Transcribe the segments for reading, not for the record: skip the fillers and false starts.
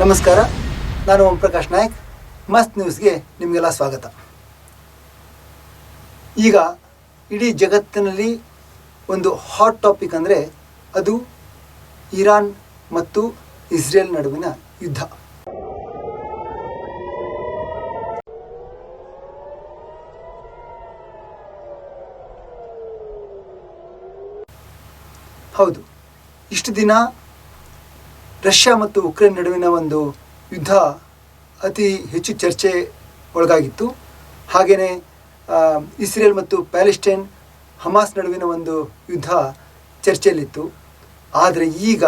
ನಮಸ್ಕಾರ, ನಾನು ಓಂ ಪ್ರಕಾಶ್ ನಾಯಕ್. ಮಸ್ತ್ ನ್ಯೂಸ್ಗೆ ನಿಮಗೆಲ್ಲ ಸ್ವಾಗತ. ಈಗ ಇಡೀ ಜಗತ್ತಿನಲ್ಲಿ ಒಂದು ಹಾಟ್ ಟಾಪಿಕ್ ಅಂದರೆ ಅದು ಇರಾನ್ ಮತ್ತು ಇಸ್ರೇಲ್ ನಡುವಿನ ಯುದ್ಧ. ಹೌದು, ಇಷ್ಟು ದಿನ ರಷ್ಯಾ ಮತ್ತು ಉಕ್ರೇನ್ ನಡುವಿನ ಒಂದು ಯುದ್ಧ ಅತಿ ಹೆಚ್ಚು ಚರ್ಚೆ ಒಳಗಾಗಿತ್ತು. ಹಾಗೆಯೇ ಇಸ್ರೇಲ್ ಮತ್ತು ಪ್ಯಾಲೆಸ್ಟೈನ್ ಹಮಾಸ್ ನಡುವಿನ ಒಂದು ಯುದ್ಧ ಚರ್ಚೆಯಲ್ಲಿತ್ತು. ಆದರೆ ಈಗ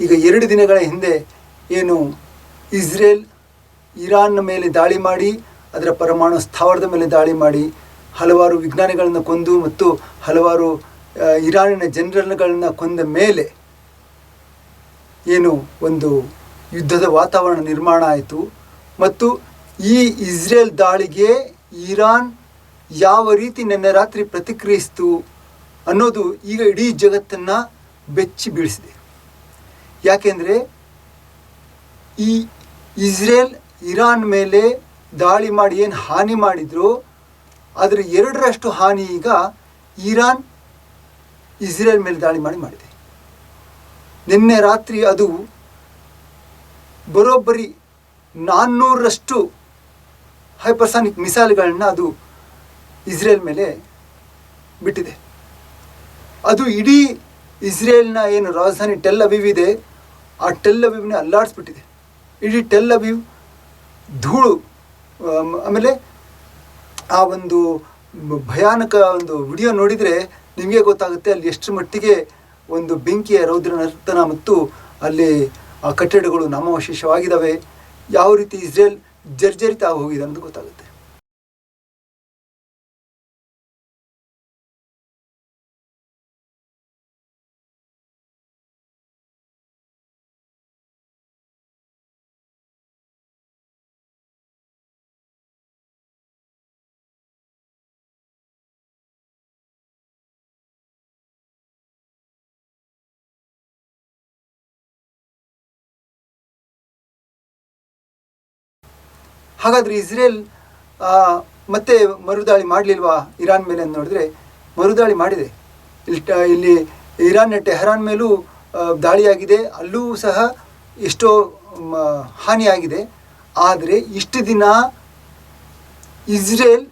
2 ದಿನಗಳ ಹಿಂದೆ ಏನು ಇಸ್ರೇಲ್ ಇರಾನ್ನ ಮೇಲೆ ದಾಳಿ ಮಾಡಿ, ಅದರ ಪರಮಾಣು ಸ್ಥಾವರದ ಮೇಲೆ ದಾಳಿ ಮಾಡಿ ಹಲವಾರು ವಿಜ್ಞಾನಿಗಳನ್ನು ಕೊಂದು ಮತ್ತು ಹಲವಾರು ಇರಾನಿನ ಜನರಲ್ಗಳನ್ನು ಕೊಂದ ಮೇಲೆ ಏನು ಒಂದು ಯುದ್ಧದ ವಾತಾವರಣ ನಿರ್ಮಾಣ ಆಯಿತು. ಮತ್ತು ಈ ಇಸ್ರೇಲ್ ದಾಳಿಗೆ ಇರಾನ್ ಯಾವ ರೀತಿ ನಿನ್ನೆ ರಾತ್ರಿ ಪ್ರತಿಕ್ರಿಯಿಸಿತು ಅನ್ನೋದು ಈಗ ಇಡೀ ಜಗತ್ತನ್ನು ಬೆಚ್ಚಿ ಬೀಳಿಸಿದೆ. ಯಾಕೆಂದರೆ ಈ ಇಸ್ರೇಲ್ ಇರಾನ್ ಮೇಲೆ ದಾಳಿ ಮಾಡಿ ಏನು ಹಾನಿ ಮಾಡಿದ್ರು ಅದರ 2ರಷ್ಟು ಹಾನಿ ಈಗ ಇರಾನ್ ಇಸ್ರೇಲ್ ಮೇಲೆ ದಾಳಿ ಮಾಡಿದೆ. ನಿನ್ನೆ ರಾತ್ರಿ ಅದು ಬರೋಬ್ಬರಿ 400ರಷ್ಟು ಹೈಪರ್ಸಾನಿಕ್ ಮಿಸೈಲ್ಗಳನ್ನ ಅದು ಇಸ್ರೇಲ್ ಮೇಲೆ ಬಿಟ್ಟಿದೆ. ಅದು ಇಡೀ ಇಸ್ರೇಲ್ನ ಏನು ರಾಜಧಾನಿ ಟೆಲ್ ಅವೀವ್ ಇದೆ, ಆ ಟೆಲ್ ಅವೀವ್ನ ಅಲ್ಲಾಡಿಸ್ಬಿಟ್ಟಿದೆ. ಇಡೀ ಟೆಲ್ ಅವೀವ್ ಧೂಳು. ಆಮೇಲೆ ಆ ಒಂದು ಭಯಾನಕ ಒಂದು ವಿಡಿಯೋ ನೋಡಿದರೆ ನಿಮಗೆ ಗೊತ್ತಾಗುತ್ತೆ ಅಲ್ಲಿ ಎಷ್ಟು ಮಟ್ಟಿಗೆ ಒಂದು ಬೆಂಕಿಯ ರೌದ್ರ ನರ್ತನ ಮತ್ತು ಅಲ್ಲಿ ಆ ಕಟ್ಟಡಗಳು ನಾಮಾವಶೇಷವಾಗಿದ್ದಾವೆ, ಯಾವ ರೀತಿ ಇಸ್ರೇಲ್ ಜರ್ಜರಿತ ಹೋಗಿದೆ ಅನ್ನೋದು ಗೊತ್ತಾಗುತ್ತೆ. ಹಾಗಾದರೆ ಇಸ್ರೇಲ್ ಮತ್ತೆ ಮರುದಾಳಿ ಮಾಡಲಿಲ್ವಾ ಇರಾನ್ ಮೇಲೆ ಅಂತ ನೋಡಿದ್ರೆ ಮರುದಾಳಿ ಮಾಡಿದೆ. ಇಲ್ಲಿ ಇರಾನ್ನ ಟೆಹರಾನ್ ಮೇಲೂ ದಾಳಿಯಾಗಿದೆ, ಅಲ್ಲೂ ಸಹ ಎಷ್ಟೋ ಹಾನಿಯಾಗಿದೆ. ಆದರೆ ಇಷ್ಟು ದಿನ ಇಸ್ರೇಲ್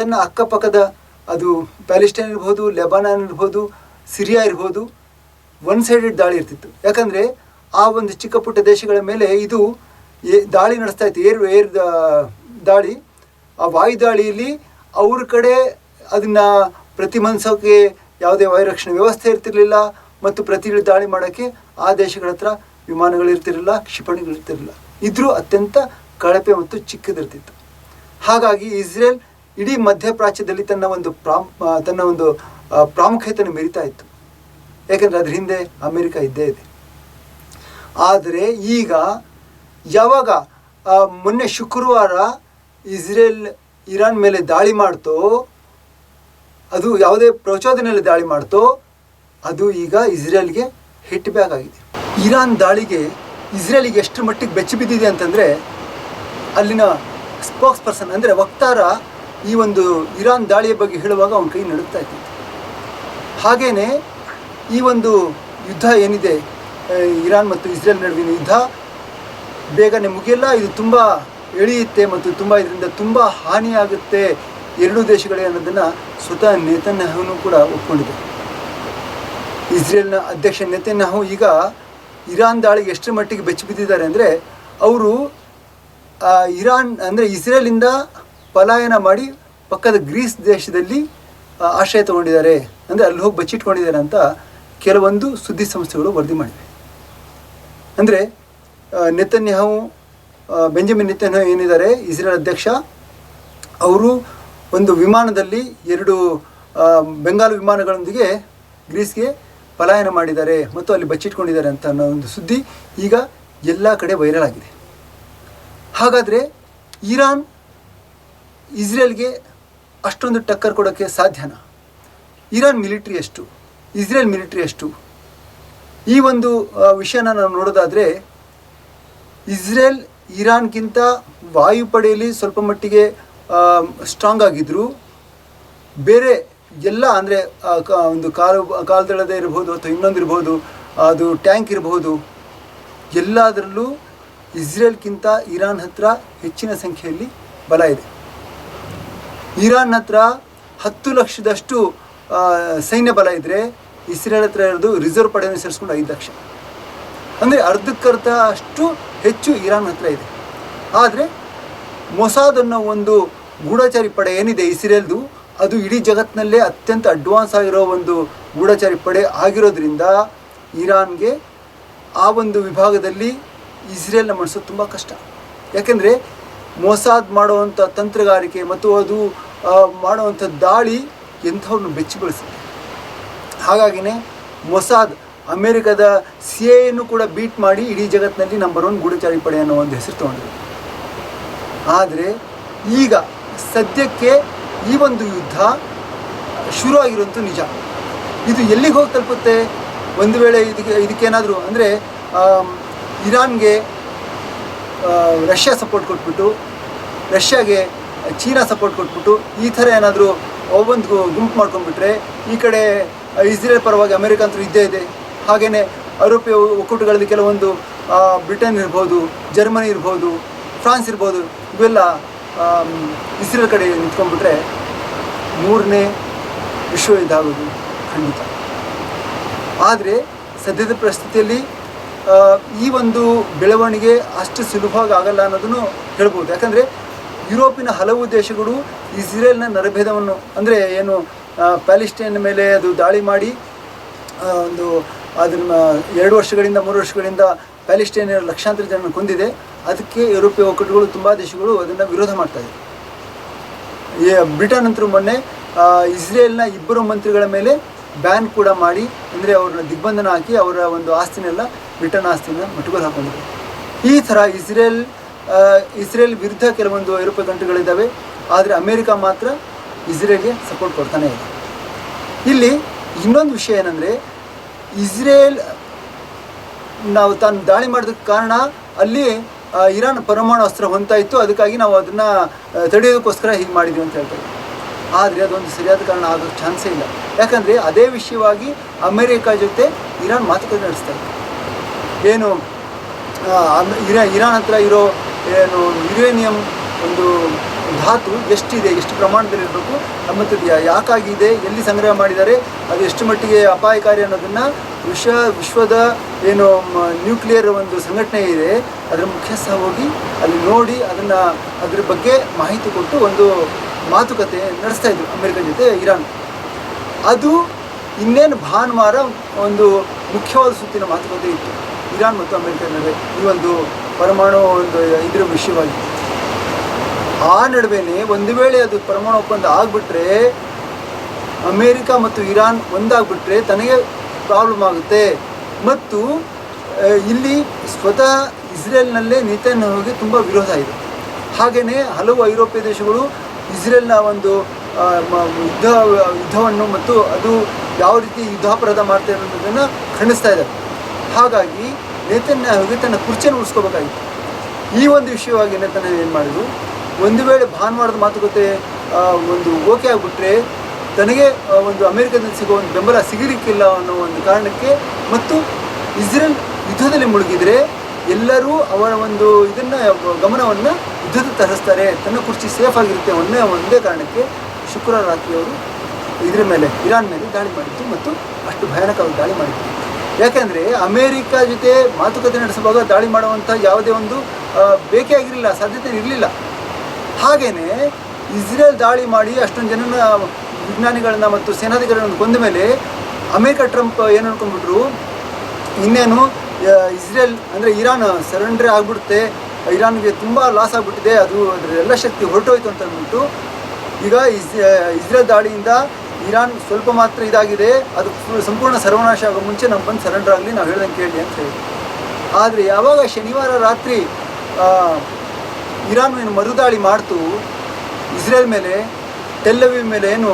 ತನ್ನ ಅಕ್ಕಪಕ್ಕದ ಅದು ಪ್ಯಾಲೆಸ್ಟೈನ್ ಇರ್ಬೋದು, ಲೆಬನಾನ್ ಇರ್ಬೋದು, ಸಿರಿಯಾ ಇರ್ಬೋದು, ಒನ್ ಸೈಡೆಡ್ ದಾಳಿ ಇರ್ತಿತ್ತು. ಯಾಕಂದರೆ ಆ ಒಂದು ಚಿಕ್ಕ ಪುಟ್ಟ ದೇಶಗಳ ಮೇಲೆ ಇದು ದಾಳಿ ನಡೆಸ್ತಾ ಇತ್ತು, ಏರ್ ದಾಳಿ. ಆ ವಾಯುದಾಳಿಯಲ್ಲಿ ಅವ್ರ ಕಡೆ ಅದನ್ನು ಪ್ರತಿಬಂಧಿಸೋಕ್ಕೆ ಯಾವುದೇ ವಾಯುರಕ್ಷಣೆ ವ್ಯವಸ್ಥೆ ಇರ್ತಿರಲಿಲ್ಲ ಮತ್ತು ಪ್ರತಿ ದಾಳಿ ಮಾಡೋಕ್ಕೆ ಆ ದೇಶಗಳ ಹತ್ರ ವಿಮಾನಗಳಿರ್ತಿರಲಿಲ್ಲ, ಕ್ಷಿಪಣಿಗಳಿರ್ತಿರಲಿಲ್ಲ. ಇದ್ರೂ ಅತ್ಯಂತ ಕಳಪೆ ಮತ್ತು ಚಿಕ್ಕದಿರ್ತಿತ್ತು. ಹಾಗಾಗಿ ಇಸ್ರೇಲ್ ಇಡೀ ಮಧ್ಯಪ್ರಾಚ್ಯದಲ್ಲಿ ತನ್ನ ಒಂದು ಪ್ರಾಮುಖ್ಯತೆಯನ್ನು ಮೆರಿತಾ ಇತ್ತು. ಯಾಕೆಂದರೆ ಅದ್ರ ಹಿಂದೆ ಅಮೆರಿಕ ಇದ್ದೇ ಇದೆ. ಆದರೆ ಈಗ ಯಾವಾಗ ಮೊನ್ನೆ ಶುಕ್ರವಾರ ಇಸ್ರೇಲ್ ಇರಾನ್ ಮೇಲೆ ದಾಳಿ ಮಾಡ್ತೋ, ಅದು ಯಾವುದೇ ಪ್ರಚೋದನೆಯಲ್ಲಿ ದಾಳಿ ಮಾಡ್ತೋ, ಅದು ಈಗ ಇಸ್ರೇಲ್ಗೆ ಹಿಟ್ ಬ್ಯಾಕ್ ಆಗಿದೆ. ಇರಾನ್ ದಾಳಿಗೆ ಇಸ್ರೇಲಿಗೆ ಎಷ್ಟು ಮಟ್ಟಿಗೆ ಬೆಚ್ಚಿ ಬಿದ್ದಿದೆ ಅಂತಂದರೆ ಅಲ್ಲಿನ ಸ್ಪೋಕ್ಸ್ ಪರ್ಸನ್ ಅಂದರೆ ವಕ್ತಾರ ಈ ಒಂದು ಇರಾನ್ ದಾಳಿಯ ಬಗ್ಗೆ ಹೇಳುವಾಗ ಅವನ ಕೈ ನಡುಗ್ತಾ ಇತ್ತು. ಹಾಗೆಯೇ ಈ ಒಂದು ಯುದ್ಧ ಏನಿದೆ ಇರಾನ್ ಮತ್ತು ಇಸ್ರೇಲ್ ನಡುವಿನ ಯುದ್ಧ ಬೇಗನೆ ಮುಗಿಯಲ್ಲ, ಇದು ತುಂಬ ಎಳೆಯುತ್ತೆ ಮತ್ತು ಇದರಿಂದ ತುಂಬ ಹಾನಿಯಾಗುತ್ತೆ ಎರಡೂ ದೇಶಗಳೇ ಅನ್ನೋದನ್ನು ಸ್ವತಃ ನೆತನ್ಯಾಹುನು ಕೂಡ ಒಪ್ಕೊಂಡಿದೆ. ಇಸ್ರೇಲ್ನ ಅಧ್ಯಕ್ಷ ನೆತನ್ಯಾಹು ಈಗ ಇರಾನ್ ದಾಳಿಗೆ ಎಷ್ಟು ಮಟ್ಟಿಗೆ ಬೆಚ್ಚಿ ಬಿದ್ದಿದ್ದಾರೆ ಅಂದರೆ ಅವರು ಇರಾನ್ ಅಂದರೆ ಇಸ್ರೇಲಿಂದ ಪಲಾಯನ ಮಾಡಿ ಪಕ್ಕದ ಗ್ರೀಸ್ ದೇಶದಲ್ಲಿ ಆಶ್ರಯ ತಗೊಂಡಿದ್ದಾರೆ, ಅಂದರೆ ಅಲ್ಲಿ ಹೋಗಿ ಬಚ್ಚಿಟ್ಕೊಂಡಿದ್ದಾರೆ ಅಂತ ಕೆಲವೊಂದು ಸುದ್ದಿ ಸಂಸ್ಥೆಗಳು ವರದಿ ಮಾಡಿವೆ. ಅಂದರೆ ನೆತನ್ಯಾಹು ಬೆಂಜಮಿನ್ ನೆತನ್ಯಾಹು ಏನಿದ್ದಾರೆ ಇಸ್ರೇಲ್ ಅಧ್ಯಕ್ಷ, ಅವರು ಒಂದು ವಿಮಾನದಲ್ಲಿ 2 ಬೆಂಗಾಲ್ ವಿಮಾನಗಳೊಂದಿಗೆ ಗ್ರೀಸ್ಗೆ ಪಲಾಯನ ಮಾಡಿದ್ದಾರೆ ಮತ್ತು ಅಲ್ಲಿ ಬಚ್ಚಿಟ್ಕೊಂಡಿದ್ದಾರೆ ಅಂತ ಅನ್ನೋ ಒಂದು ಸುದ್ದಿ ಈಗ ಎಲ್ಲ ಕಡೆ ವೈರಲ್ ಆಗಿದೆ. ಹಾಗಾದರೆ ಇರಾನ್ ಇಸ್ರೇಲ್ಗೆ ಅಷ್ಟೊಂದು ಟಕ್ಕರ್ ಕೊಡೋಕ್ಕೆ ಸಾಧ್ಯನಾ? ಇರಾನ್ ಮಿಲಿಟ್ರಿ ಎಷ್ಟು, ಇಸ್ರೇಲ್ ಮಿಲಿಟ್ರಿ ಎಷ್ಟು? ಈ ಒಂದು ವಿಷಯನ ನಾವು ನೋಡೋದಾದರೆ ಇಸ್ರೇಲ್ ಇರಾನ್ಗಿಂತ ವಾಯುಪಡೆಯಲ್ಲಿ ಸ್ವಲ್ಪ ಮಟ್ಟಿಗೆ ಸ್ಟ್ರಾಂಗ್ ಆಗಿದ್ದರು. ಬೇರೆ ಎಲ್ಲ ಅಂದರೆ ಒಂದು ಕಾಲ್ದಳದೇ ಇರ್ಬೋದು ಅಥವಾ ಇನ್ನೊಂದಿರ್ಬೋದು, ಅದು ಟ್ಯಾಂಕ್ ಇರಬಹುದು, ಎಲ್ಲದರಲ್ಲೂ ಇಸ್ರೇಲ್ಗಿಂತ ಇರಾನ್ ಹತ್ರ ಹೆಚ್ಚಿನ ಸಂಖ್ಯೆಯಲ್ಲಿ ಬಲ ಇದೆ. ಇರಾನ್ ಹತ್ರ 10 ಲಕ್ಷದಷ್ಟು ಸೈನ್ಯ ಬಲ ಇದ್ದರೆ ಇಸ್ರೇಲ್ ಹತ್ರ ಇರೋದು ರಿಸರ್ವ್ ಪಡೆಯನ್ನು ಸೇರಿಸ್ಕೊಂಡು 5 ಲಕ್ಷ. ಅಂದರೆ ಅರ್ಧಕ್ಕರ್ಧ ಅಷ್ಟು ಹೆಚ್ಚು ಇರಾನ್ ಹತ್ರ ಇದೆ. ಆದರೆ ಮೊಸಾದ್ ಅನ್ನೋ ಒಂದು ಗೂಢಚಾರಿ ಪಡೆ ಏನಿದೆ ಇಸ್ರೇಲ್ದು, ಅದು ಇಡೀ ಜಗತ್ತಿನಲ್ಲೇ ಅತ್ಯಂತ ಅಡ್ವಾನ್ಸ್ ಆಗಿರೋ ಒಂದು ಗೂಢಚಾರಿ ಪಡೆ ಆಗಿರೋದ್ರಿಂದ ಇರಾನ್ಗೆ ಆ ಒಂದು ವಿಭಾಗದಲ್ಲಿ ಇಸ್ರೇಲ್ನ ಮಣಿಸೋದು ತುಂಬ ಕಷ್ಟ. ಯಾಕೆಂದರೆ ಮೊಸಾದ್ ಮಾಡುವಂಥ ತಂತ್ರಗಾರಿಕೆ ಮತ್ತು ಅದು ಮಾಡುವಂಥ ದಾಳಿ ಎಂಥವ್ರನ್ನ ಬೆಚ್ಚಿಗೊಳಿಸುತ್ತೆ. ಹಾಗಾಗಿನೇ ಮೊಸಾದ್ ಅಮೇರಿಕದ CIA ಕೂಡ ಬೀಟ್ ಮಾಡಿ ಇಡೀ ಜಗತ್ತಿನಲ್ಲಿ ನಂಬರ್ 1 ಗೂಢಚಾರಿ ಪಡೆ ಅನ್ನೋ ಒಂದು ಹೆಸರು ತೊಗೊಂಡಿದೆ. ಆದರೆ ಈಗ ಸದ್ಯಕ್ಕೆ ಈ ಒಂದು ಯುದ್ಧ ಶುರು ಆಗಿರೋಂಥ ನಿಜ. ಇದು ಎಲ್ಲಿಗೆ ಹೋಗಿ ತಲುಪುತ್ತೆ? ಒಂದು ವೇಳೆ ಇದಕ್ಕೇನಾದರೂ ಅಂದರೆ ಇರಾನ್ಗೆ ರಷ್ಯಾ ಸಪೋರ್ಟ್ ಕೊಟ್ಬಿಟ್ಟು, ರಷ್ಯಾಗೆ ಚೀನಾ ಸಪೋರ್ಟ್ ಕೊಟ್ಬಿಟ್ಟು ಈ ಥರ ಏನಾದರೂ ಒಂದು ಗುಂಪು ಮಾಡ್ಕೊಂಡ್ಬಿಟ್ರೆ, ಈ ಕಡೆ ಇಸ್ರೇಲ್ ಪರವಾಗಿ ಅಮೆರಿಕ ಅಂತೂ ಇದ್ದೇ ಇದೆ, ಹಾಗೆಯೇ ಐರೋಪ್ಯ ಒಕ್ಕೂಟಗಳಲ್ಲಿ ಕೆಲವೊಂದು ಬ್ರಿಟನ್ ಇರ್ಬೋದು, ಜರ್ಮನಿ ಇರ್ಬೋದು, ಫ್ರಾನ್ಸ್ ಇರ್ಬೋದು, ಇವೆಲ್ಲ ಇಸ್ರೇಲ್ ಕಡೆ ನಿಂತ್ಕೊಂಡ್ಬಿಟ್ರೆ 3ನೇ ವಿಶ್ವಯುದ್ಧ ಆಗೋದು ಖಂಡಿತ. ಆದರೆ ಸದ್ಯದ ಪರಿಸ್ಥಿತಿಯಲ್ಲಿ ಈ ಒಂದು ಬೆಳವಣಿಗೆ ಅಷ್ಟು ಸುಲಭವಾಗಿ ಆಗಲ್ಲ ಅನ್ನೋದನ್ನು ಹೇಳ್ಬೋದು. ಯಾಕಂದರೆ ಯುರೋಪಿನ ಹಲವು ದೇಶಗಳು ಇಸ್ರೇಲ್ನ ನರಭೇದವನ್ನು, ಅಂದರೆ ಏನು ಪ್ಯಾಲೆಸ್ಟೈನ್ ಮೇಲೆ ಅದು ದಾಳಿ ಮಾಡಿ ಅದನ್ನು 2 ವರ್ಷಗಳಿಂದ 3 ವರ್ಷಗಳಿಂದ ಪ್ಯಾಲೆಸ್ಟೈನ್ ಲಕ್ಷಾಂತರ ಜನ ಕೊಂದಿದೆ. ಅದಕ್ಕೆ ಯುರೋಪಿಯ ಒಕ್ಕೂಟಗಳು ತುಂಬ ದೇಶಗಳು ಅದನ್ನು ವಿರೋಧ ಮಾಡ್ತಾಯಿದೆ. ಬ್ರಿಟನ್ ಅಂತೂ ಮೊನ್ನೆ ಇಸ್ರೇಲ್ನ 2 ಮಂತ್ರಿಗಳ ಮೇಲೆ ಬ್ಯಾನ್ ಕೂಡ ಮಾಡಿ, ಅಂದರೆ ಅವ್ರನ್ನ ದಿಗ್ಬಂಧನ ಹಾಕಿ ಅವರ ಒಂದು ಆಸ್ತಿನೆಲ್ಲ, ಬ್ರಿಟನ್ ಆಸ್ತಿನ ಮುಟ್ಟುಗೋಲು ಹಾಕೊಂಡಿದೆ. ಈ ಥರ ಇಸ್ರೇಲ್ ವಿರುದ್ಧ ಕೆಲವೊಂದು ಐರೋಪ್ಯ ಕಂಟ್ರಿಗಳಿದ್ದಾವೆ, ಆದರೆ ಅಮೇರಿಕ ಮಾತ್ರ ಇಸ್ರೇಲ್ಗೆ ಸಪೋರ್ಟ್ ಕೊಡ್ತಾನೆ ಇದೆ. ಇಲ್ಲಿ ಇನ್ನೊಂದು ವಿಷಯ ಏನಂದರೆ, ಇಸ್ರೇಲ್ ನಾವು ತಾನು ದಾಳಿ ಮಾಡೋದಕ್ಕೆ ಕಾರಣ ಅಲ್ಲಿ ಇರಾನ್ ಪರಮಾಣು ಅಸ್ತ್ರ ಹೊಂತಾ ಇತ್ತು, ಅದಕ್ಕಾಗಿ ನಾವು ಅದನ್ನು ತಡೆಯೋದಕ್ಕೋಸ್ಕರ ಹೀಗೆ ಮಾಡಿದ್ವಿ ಅಂತ ಹೇಳ್ತಾರೆ. ಆದರೆ ಅದೊಂದು ಸರಿಯಾದ ಕಾರಣ ಆಗೋ ಚಾನ್ಸೇ ಇಲ್ಲ. ಯಾಕಂದರೆ ಅದೇ ವಿಷಯವಾಗಿ ಅಮೇರಿಕ ಜೊತೆ ಇರಾನ್ ಮಾತುಕತೆ ನಡೆಸ್ತಾ ಇತ್ತು. ಏನು ಇರಾನ್ ಹತ್ರ ಇರೋ ಏನು ಯುರೇನಿಯಂ ಒಂದು ಧಾತು ಎಷ್ಟಿದೆ, ಎಷ್ಟು ಪ್ರಮಾಣದಲ್ಲಿ ಇರಬೇಕು, ಮತ್ತು ಯಾಕಾಗಿದೆ, ಎಲ್ಲಿ ಸಂಗ್ರಹ ಮಾಡಿದ್ದಾರೆ, ಅದು ಎಷ್ಟು ಮಟ್ಟಿಗೆ ಅಪಾಯಕಾರಿ ಅನ್ನೋದನ್ನು ವಿಶ್ವದ ಏನು ನ್ಯೂಕ್ಲಿಯರ್ ಒಂದು ಸಂಘಟನೆ ಇದೆ ಅದರ ಮುಖ್ಯಸ್ಥ ಹೋಗಿ ಅಲ್ಲಿ ನೋಡಿ ಅದ್ರ ಬಗ್ಗೆ ಮಾಹಿತಿ ಕೊಟ್ಟು ಒಂದು ಮಾತುಕತೆ ನಡೆಸ್ತಾ ಇದ್ರು ಅಮೇರಿಕ ಜೊತೆ ಇರಾನ್. ಅದು ಇನ್ನೇನು ಭಾನುವಾರ ಒಂದು ಮುಖ್ಯವಾದ ಸುತ್ತಿನ ಮಾತುಕತೆ ಇತ್ತು ಇರಾನ್ ಮತ್ತು ಅಮೇರಿಕ ನಡುವೆ, ಈ ಒಂದು ಪರಮಾಣು ಒಂದು ಇದರ ವಿಷಯವಾಗಿ. ಆ ನಡುವೆನೇ ಒಂದು ವೇಳೆ ಅದು ಪರಮಾಣು ಒಪ್ಪಂದ ಆಗಿಬಿಟ್ರೆ, ಅಮೇರಿಕ ಮತ್ತು ಇರಾನ್ ಒಂದಾಗ್ಬಿಟ್ರೆ ತನಗೆ ಪ್ರಾಬ್ಲಮ್ ಆಗುತ್ತೆ. ಮತ್ತು ಇಲ್ಲಿ ಸ್ವತಃ ಇಸ್ರೇಲ್ನಲ್ಲೇ ನೇತನ್ಯಾಹುಗೆ ತುಂಬ ವಿರೋಧ ಇದೆ. ಹಾಗೆಯೇ ಹಲವು ಐರೋಪ್ಯ ದೇಶಗಳು ಇಸ್ರೇಲ್ನ ಒಂದು ಯುದ್ಧವನ್ನು ಮತ್ತು ಅದು ಯಾವ ರೀತಿ ಯುದ್ಧಾಪರಾಧ ಮಾಡ್ತಾ ಇರೋದನ್ನು ಖಂಡಿಸ್ತಾ ಇದ್ದಾರೆ. ಹಾಗಾಗಿ ನೇತನ್ಯಾಹುಗೆ ತನ್ನ ಕುರ್ಚಿಯನ್ನು ಉಳಿಸ್ಕೋಬೇಕಾಗಿತ್ತು. ಈ ಒಂದು ವಿಷಯವಾಗಿ ನೇತನ್ಯಾಹು ಏನು ಮಾಡಿದ್ರು, ಒಂದು ವೇಳೆ ಭಾನುವಾರದ ಮಾತುಕತೆ ಒಂದು ಓಕೆ ಆಗಿಬಿಟ್ರೆ ತನಗೆ ಒಂದು ಅಮೇರಿಕದಿಂದ ಸಿಗೋ ಒಂದು ಬೆಂಬಲ ಸಿಗಲಿಕ್ಕಿಲ್ಲ ಅನ್ನೋ ಒಂದು ಕಾರಣಕ್ಕೆ, ಮತ್ತು ಇಸ್ರೇಲ್ ಯುದ್ಧದಲ್ಲಿ ಮುಳುಗಿದರೆ ಎಲ್ಲರೂ ಅವರ ಒಂದು ಇದನ್ನು ಗಮನವನ್ನು ಯುದ್ಧದ ತರಿಸ್ತಾರೆ, ತನ್ನ ಕುರ್ಚಿ ಸೇಫ್ ಆಗಿರುತ್ತೆ ಒಂದೇ ಕಾರಣಕ್ಕೆ ಶುಕ್ರವಾರ ರಾತ್ರಿ ಅವರು ಇರಾನ್ ಮೇಲೆ ದಾಳಿ ಮಾಡಿದ್ದು, ಮತ್ತು ಅಷ್ಟು ಭಯಾನಕವಾಗಿ ದಾಳಿ ಮಾಡಿದ್ದು. ಯಾಕೆಂದರೆ ಅಮೇರಿಕ ಜೊತೆ ಮಾತುಕತೆ ನಡೆಸುವಾಗ ದಾಳಿ ಮಾಡುವಂಥ ಯಾವುದೇ ಒಂದು ಬೇಕೇ ಆಗಿರಲಿಲ್ಲ, ಸಾಧ್ಯತೆ ಇರಲಿಲ್ಲ. ಹಾಗೆಯೇ ಇಸ್ರೇಲ್ ದಾಳಿ ಮಾಡಿ ಅಷ್ಟೊಂದು ಜನನ ವಿಜ್ಞಾನಿಗಳನ್ನ ಮತ್ತು ಸೇನಾಧಿಕಾರಿಗಳನ್ನು ಕೊಂದ ಮೇಲೆ ಅಮೇರಿಕ ಟ್ರಂಪ್ ಏನು ಅನ್ಕೊಂಡ್ಬಿಟ್ರು, ಇನ್ನೇನು ಇಸ್ರೇಲ್ ಅಂದರೆ ಇರಾನ್ ಸರೆಂಡ್ರೆ ಆಗಿಬಿಡುತ್ತೆ, ಇರಾನ್ಗೆ ತುಂಬ ಲಾಸ್ ಆಗಿಬಿಟ್ಟಿದೆ, ಅದರ ಎಲ್ಲ ಶಕ್ತಿ ಹೊರಟೋಯ್ತು ಅಂತ ಅಂದ್ಬಿಟ್ಟು ಈಗ ಇಸ್ರೇಲ್ ದಾಳಿಯಿಂದ ಇರಾನ್ ಸ್ವಲ್ಪ ಮಾತ್ರ ಇದಾಗಿದೆ, ಅದು ಸಂಪೂರ್ಣ ಸರ್ವನಾಶ ಆಗೋ ಮುಂಚೆ ನಾವು ಬಂದು ಸರೆಂಡರ್ ಆಗಲಿ, ನಾವು ಹೇಳ್ದಂಗೆ ಕೇಳಿ ಅಂತ ಹೇಳಿ. ಆದರೆ ಯಾವಾಗ ಶನಿವಾರ ರಾತ್ರಿ ಇರಾನ್ ಏನು ಮರುದಾಳಿ ಮಾಡ್ತು ಇಸ್ರೇಲ್ ಮೇಲೆ, ಟೆಲ್ ಅವೀವ್ ಮೇಲೆ ಏನು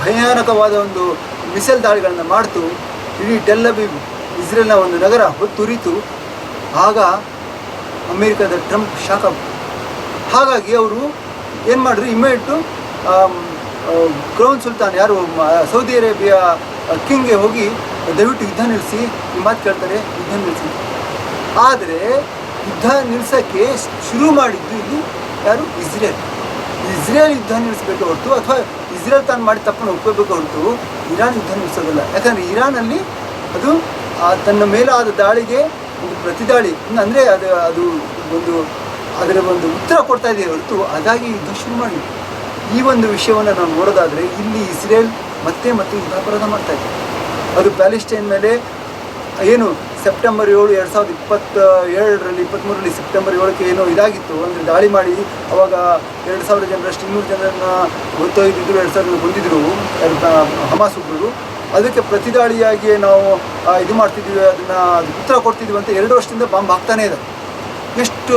ಭಯಾನಕವಾದ ಒಂದು ಮಿಸೈಲ್ ದಾಳಿಗಳನ್ನು ಮಾಡ್ತು, ಇಡೀ ಟೆಲ್ ಅವೀವ್ ಇಸ್ರೇಲ್ನ ಒಂದು ನಗರ ಹೊತ್ತುರಿತು. ಆಗ ಅಮೇರಿಕಾದ ಟ್ರಂಪ್ ಶಾಕ್ ಆಗ್ಬಿಟ್ಟು. ಹಾಗಾಗಿ ಅವರು ಏನು ಮಾಡಿದ್ರು, ಇಮ್ಮಿಡಿಯೇಟು ಕ್ರೌನ್ ಸುಲ್ತಾನ್ ಯಾರು ಸೌದಿ ಅರೇಬಿಯಾ ಕಿಂಗ್ಗೆ ಹೋಗಿ ದಯವಿಟ್ಟು ಯುದ್ಧ ನಿಲ್ಲಿಸಿ, ಈ ಮಾತು ಕೇಳ್ತಾರೆ, ಯುದ್ಧ ನಿಲ್ಲಿಸಿ. ಆದರೆ ಯುದ್ಧ ನಿಲ್ಲಿಸೋಕ್ಕೆ ಶುರು ಮಾಡಿದ್ದು ಇಲ್ಲಿ ಯಾರು? ಇಸ್ರೇಲ್ ಯುದ್ಧ ನಿಲ್ಲಿಸಬೇಕು ಹೊರತು, ಅಥವಾ ಇಸ್ರೇಲ್ ತಾನು ಮಾಡಿ ತಪ್ಪನ್ನು ಒಪ್ಕೋಬೇಕು ಹೊರತು ಇರಾನ್ ಯುದ್ಧ ನಿಲ್ಲಿಸೋದಿಲ್ಲ. ಯಾಕಂದರೆ ಇರಾನಲ್ಲಿ ಅದು ತನ್ನ ಮೇಲಾದ ದಾಳಿಗೆ ಒಂದು ಪ್ರತಿದಾಳಿ, ಅಂದರೆ ಅದು ಒಂದು ಅದರ ಒಂದು ಉತ್ತರ ಕೊಡ್ತಾ ಇದೆ ಹೊರತು ಅದಾಗಿ ಯುದ್ಧ ಶುರು ಮಾಡಿ. ಈ ಒಂದು ವಿಷಯವನ್ನು ನಾವು ನೋಡೋದಾದರೆ ಇಲ್ಲಿ ಇಸ್ರೇಲ್ ಮತ್ತೆ ಯುದ್ಧಾಪರಾಧ ಮಾಡ್ತಾ ಇದೆ. ಅದು ಪ್ಯಾಲೆಸ್ಟೈನ್ ಮೇಲೆ ಏನು ಸೆಪ್ಟೆಂಬರ್ 7, 2022ರಲ್ಲಿ 23ರಲ್ಲಿ ಸೆಪ್ಟೆಂಬರ್ 7ಕ್ಕೆ ಏನೋ ಇದಾಗಿತ್ತು, ಅಂದರೆ ದಾಳಿ ಮಾಡಿ ಅವಾಗ 2,000 ಜನರಷ್ಟು 200 ಜನರನ್ನು ಹೊತ್ತೊಯ್ದಿದ್ರು, 2,000 ಬಂದಿದ್ದರು ಹಮಾಸ್ ಉಗ್ರರು. ಅದಕ್ಕೆ ಪ್ರತಿದಾಳಿಯಾಗಿ ನಾವು ಇದು ಮಾಡ್ತಿದ್ದೀವಿ, ಅದನ್ನು ಉತ್ತರ ಕೊಡ್ತಿದ್ದೀವಿ ಅಂತ 2 ವರ್ಷದಿಂದ ಬಾಂಬ್ ಹಾಕ್ತಾನೇ ಇದೆ. ಎಷ್ಟು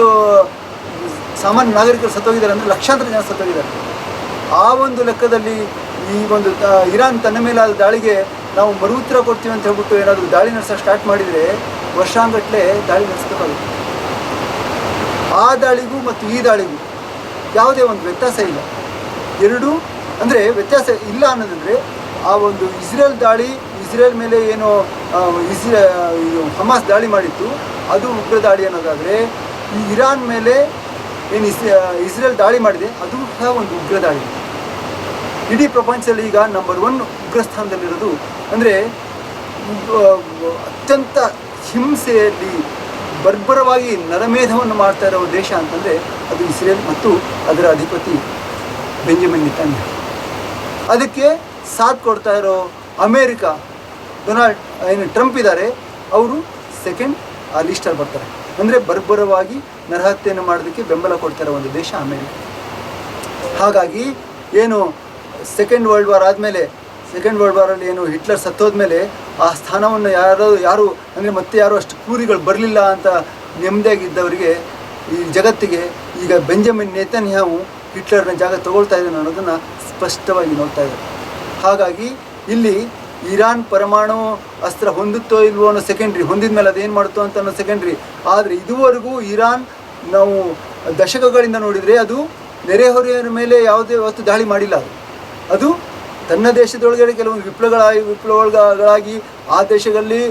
ಸಾಮಾನ್ಯ ನಾಗರಿಕರು ಸತ್ತೋಗಿದ್ದಾರೆ ಅಂದರೆ ಲಕ್ಷಾಂತರ ಜನ ಸತ್ತೋಗಿದ್ದಾರೆ. ಆ ಒಂದು ಲೆಕ್ಕದಲ್ಲಿ ಈ ಒಂದು ಇರಾನ್ ತನ್ನ ಮೇಲಾದ ದಾಳಿಗೆ ನಾವು ಮರು ಉತ್ತರ ಕೊಡ್ತೀವಿ ಅಂತ ಹೇಳ್ಬಿಟ್ಟು ಏನಾದರೂ ದಾಳಿ ನಡೆಸೋಕೆ ಸ್ಟಾರ್ಟ್ ಮಾಡಿದರೆ ವರ್ಷಾಂಗಟ್ಟಲೆ ದಾಳಿ ನಡೆಸಬೇಕಾಗುತ್ತೆ. ಆ ದಾಳಿಗೂ ಮತ್ತು ಈ ದಾಳಿಗೂ ಯಾವುದೇ ಒಂದು ವ್ಯತ್ಯಾಸ ಇಲ್ಲ. ಎರಡೂ ಅಂದರೆ ವ್ಯತ್ಯಾಸ ಇಲ್ಲ ಅನ್ನೋದಂದರೆ, ಆ ಒಂದು ಇಸ್ರೇಲ್ ಮೇಲೆ ಏನು ಹಮಾಸ್ ದಾಳಿ ಮಾಡಿತ್ತು ಅದು ಉಗ್ರ ದಾಳಿ ಅನ್ನೋದಾದರೆ, ಈ ಇರಾನ್ ಮೇಲೆ ಏನು ಇಸ್ರೇಲ್ ದಾಳಿ ಮಾಡಿದೆ ಅದು ಸಹ ಒಂದು ಉಗ್ರ ದಾಳಿ. ಇಡೀ ಪ್ರಪಂಚದಲ್ಲಿ ಈಗ ನಂಬರ್ 1 ಉಗ್ರ ಸ್ಥಾನದಲ್ಲಿರೋದು, ಅಂದರೆ ಅತ್ಯಂತ ಹಿಂಸೆಯಲ್ಲಿ ಬರ್ಬರವಾಗಿ ನರಮೇಧವನ್ನು ಮಾಡ್ತಾ ಇರೋ ದೇಶ ಅಂತಂದರೆ ಅದು ಇಸ್ರೇಲ್ ಮತ್ತು ಅದರ ಅಧಿಪತಿ ಬೆಂಜಮಿನ್ ನೆತನ್ಯಾಹು. ಅದಕ್ಕೆ ಸಾಥ್ ಕೊಡ್ತಾ ಇರೋ ಅಮೇರಿಕಾ, ಟ್ರಂಪ್ ಇದ್ದಾರೆ, ಅವರು ಸೆಕೆಂಡ್ ಆ ಲಿಸ್ಟಲ್ಲಿ ಬರ್ತಾರೆ. ಅಂದರೆ ಬರ್ಬರವಾಗಿ ನರಹತ್ಯೆಯನ್ನು ಮಾಡೋದಕ್ಕೆ ಬೆಂಬಲ ಕೊಡ್ತಾ ಇರೋ ಒಂದು ದೇಶ ಅಮೇರಿಕಾ. ಹಾಗಾಗಿ ಏನು ಸೆಕೆಂಡ್ ವರ್ಲ್ಡ್ ವಾರ್ ಆದಮೇಲೆ, ಸೆಕೆಂಡ್ ವರ್ಲ್ಡ್ ವಾರಲ್ಲಿ ಏನು ಹಿಟ್ಲರ್ ಸತ್ತೋದ್ಮೇಲೆ ಆ ಸ್ಥಾನವನ್ನು ಯಾರು ಅಂದರೆ ಮತ್ತೆ ಯಾರು ಅಷ್ಟು ಕೂರಿಗಳು ಬರಲಿಲ್ಲ ಅಂತ ನೆಮ್ಮದಿಯಾಗಿದ್ದವರಿಗೆ, ಈ ಜಗತ್ತಿಗೆ ಈಗ ಬೆಂಜಮಿನ್ ನೆತನ್ಯಾಹು ಹಿಟ್ಲರ್ನ ಜಾಗ ತಗೊಳ್ತಾ ಇದ್ದಾನೆ ಅನ್ನೋದನ್ನು ಸ್ಪಷ್ಟವಾಗಿ ನೋಡ್ತಾ ಇದ್ದಾರೆ. ಹಾಗಾಗಿ ಇಲ್ಲಿ ಇರಾನ್ ಪರಮಾಣು ಅಸ್ತ್ರ ಹೊಂದುತ್ತೋ ಇಲ್ವೋ ಅನ್ನೋ ಸೆಕೆಂಡ್ರಿ, ಹೊಂದಿದ ಮೇಲೆ ಅದೇನು ಮಾಡುತ್ತೋ ಅಂತ ಅನ್ನೋ ಸೆಕೆಂಡ್ರಿ. ಆದರೆ ಇದುವರೆಗೂ ಇರಾನ್ ನಾವು ದಶಕಗಳಿಂದ ನೋಡಿದರೆ ಅದು ನೆರೆಹೊರೆಯ ಮೇಲೆ ಯಾವುದೇ ಹೊತ್ತು ದಾಳಿ ಮಾಡಿಲ್ಲ. ಅದು ತನ್ನ ದೇಶದೊಳಗಡೆ ಕೆಲವೊಂದು ವಿಪ್ಲವಗಳಾಗಿ ಆ ದೇಶಗಳಲ್ಲಿ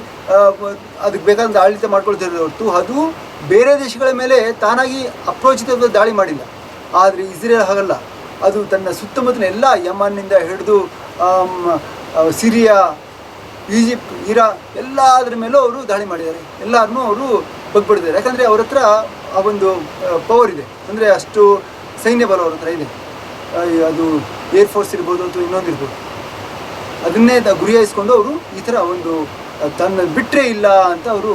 ಅದಕ್ಕೆ ಬೇಕಾದಂಥ ಆಡಳಿತ ಮಾಡ್ಕೊಳ್ತಿರೋದು ಹೊರತು ಅದು ಬೇರೆ ದೇಶಗಳ ಮೇಲೆ ತಾನಾಗಿ ಅಪ್ರೋಚಿತ ದಾಳಿ ಮಾಡಿಲ್ಲ. ಆದರೆ ಇಸ್ರೇಲ್ ಹಾಗಲ್ಲ, ಅದು ತನ್ನ ಸುತ್ತಮುತ್ತಲಿನ ಎಲ್ಲ ಯಮನ್ನಿಂದ ಹಿಡಿದು ಸಿರಿಯಾ, ಈಜಿಪ್ಟ್, ಇರಾನ್ ಎಲ್ಲದರ ಮೇಲೂ ಅವರು ದಾಳಿ ಮಾಡಿದ್ದಾರೆ. ಎಲ್ಲರನ್ನೂ ಅವರು ಬಗ್ಬಿಡಿದ್ದಾರೆ. ಯಾಕಂದರೆ ಅವ್ರ ಹತ್ರ ಆ ಒಂದು ಪವರ್ ಇದೆ, ಅಂದರೆ ಅಷ್ಟು ಸೈನ್ಯ ಬಲ ಅವ್ರ ಹತ್ರ ಇದೆ. ಅದು ಏರ್ಫೋರ್ಸ್ ಇರ್ಬೋದು ಅಥವಾ ಇನ್ನೊಂದಿರ್ಬೋದು. ಅದನ್ನೇ ಗುರಿಯಾಯಿಸ್ಕೊಂಡು ಅವರು ಈ ಥರ ಒಂದು ತನ್ನ ಬಿಟ್ಟರೆ ಇಲ್ಲ ಅಂತ ಅವರು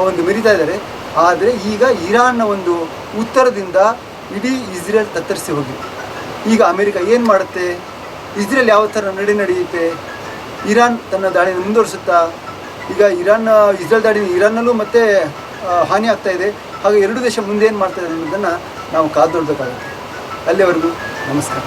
ಒಂದು ಮೆರಿತಾ ಇದ್ದಾರೆ. ಆದರೆ ಈಗ ಇರಾನ್ನ ಒಂದು ಉತ್ತರದಿಂದ ಇಡೀ ಇಸ್ರೇಲ್ ತತ್ತರಿಸಿ ಹೋಗಿದೆ. ಈಗ ಅಮೇರಿಕ ಏನು ಮಾಡುತ್ತೆ, ಇಸ್ರೇಲ್ ಯಾವ ಥರ ನಡೆಯುತ್ತೆ, ಇರಾನ್ ತನ್ನ ದಾಳಿಯನ್ನು ಮುಂದುವರಿಸುತ್ತಾ, ಈಗ ಇಸ್ರೇಲ್ ದಾಳಿ ಇರಾನ್ನಲ್ಲೂ ಮತ್ತೆ ಹಾನಿ ಆಗ್ತಾ ಇದೆ. ಹಾಗೆ 2 ದೇಶ ಮುಂದೆ ಏನು ಮಾಡ್ತಾ ಇದೆ ಅನ್ನೋದನ್ನು ನಾವು ಕಾದು ನೋಡಬೇಕಾಗುತ್ತೆ. ಅಲ್ಲಿವರೆಗೂ ನಮಸ್ಕಾರ.